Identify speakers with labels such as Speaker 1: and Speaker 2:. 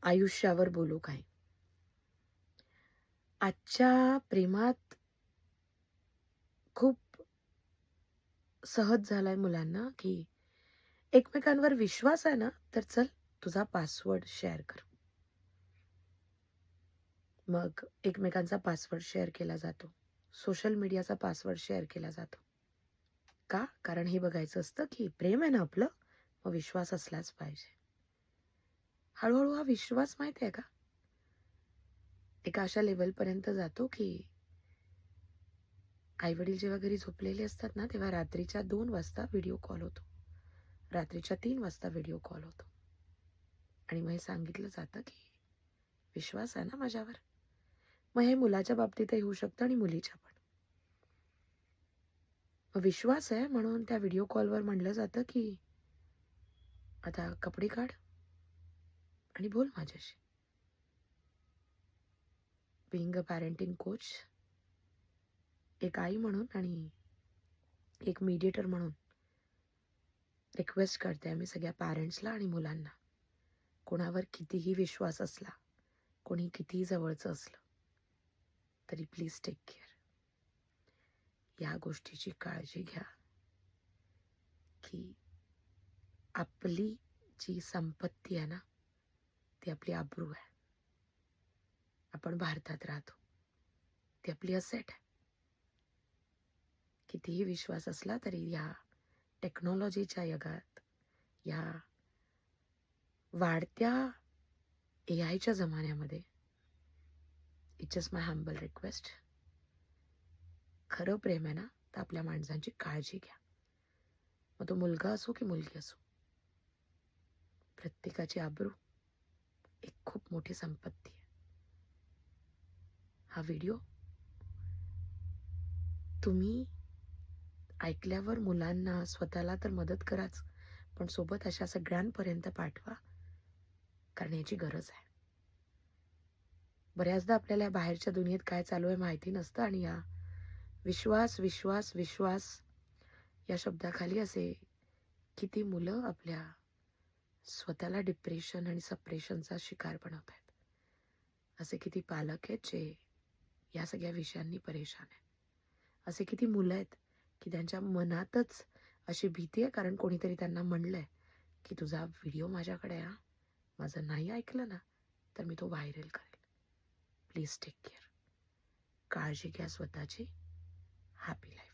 Speaker 1: आयुष्यावर बोलू काही. आजच्या प्रेमात खूप सहज झालाय मुलांना, की एकमेकांवर विश्वास आहे ना, तर चल तुझा पासवर्ड शेअर कर. मग एकमेकांचा पासवर्ड शेअर केला जातो. सोशल मीडियाचा पासवर्ड शेअर केला जातो. का? कारण हे बघायचं असतं, की प्रेम आहे ना आपलं, मग विश्वास असलाच पाहिजे. हळू हा विश्वास माहिती आहे का, एका अशा लेव्हलपर्यंत जातो, की आई-वडील जेव्हा घरी झोपलेले असतात ना, तेव्हा रात्रीच्या 2 वाजता व्हिडिओ कॉल होतो. रात्रीच्या 3 वाजता व्हिडिओ कॉल होतो. आणि मग हे सांगितलं जातं, की विश्वास आहे ना माझ्यावर? मग हे मुलाच्या बाबतीतही होऊ शकतं आणि मुलीच्या पण. मग विश्वास आहे म्हणून त्या व्हिडिओ कॉलवर म्हटलं जातं, की आता कपडे काढ आणि बोल माझ्याशी. बिइंग अ पॅरेंटिंग कोच, एक आई म्हणून आणि एक मीडिएटर म्हणून रिक्वेस्ट करते मी सगळ्या पॅरेंट्सला आणि मुलांना. कोणावर कितीही विश्वास असला, कोणी कितीही जवळचं असलं, तरी प्लीज टेक केअर. या गोष्टीची काळजी घ्या, की आपली जी संपत्ती आहे ना, ती आपली अब्रू आहे. आपण भारतात राहतो. ती आपली असेट आहे. कितीही विश्वास असला तरी या टेक्नॉलॉजीच्या जगात, या वाढत्या एआयच्या जमान्यामध्ये, it's just my humble request. खरं प्रेम आहे ना, तर आपल्या माणसांची काळजी घ्या. मग तो मुलगा असो की मुलगी असो. प्रत्येकाची अब्रू एक खूप मोठी संपत्ती आहे. हा व्हिडिओ तुम्ही ऐकल्यावर मुलांना, स्वतःला तर मदत कराच, पण सोबत अशा सगळ्यांपर्यंत पाठवा, कारण याची गरज आहे. बऱ्याचदा आपल्याला बाहेरच्या दुनियेत काय चालू आहे माहिती नसतं आणि या विश्वास, विश्वास, विश्वास या शब्दाखाली असे किती मुलं आपल्या स्वतःला डिप्रेशन आणि सप्रेशनचा शिकार बनवत आहेत. असे किती पालक आहेत जे या सगळ्या विषयांनी परेशान आहेत. असे किती मुलं आहेत की त्यांच्या मनातच अशी भीती आहे, कारण कोणीतरी त्यांना म्हणलंय की तुझा व्हिडिओ माझ्याकडे आहे, माझं नाही ऐकलं ना तर मी तो व्हायरल करेल. Please take care. काळजी घ्या स्वतःची. Happy life.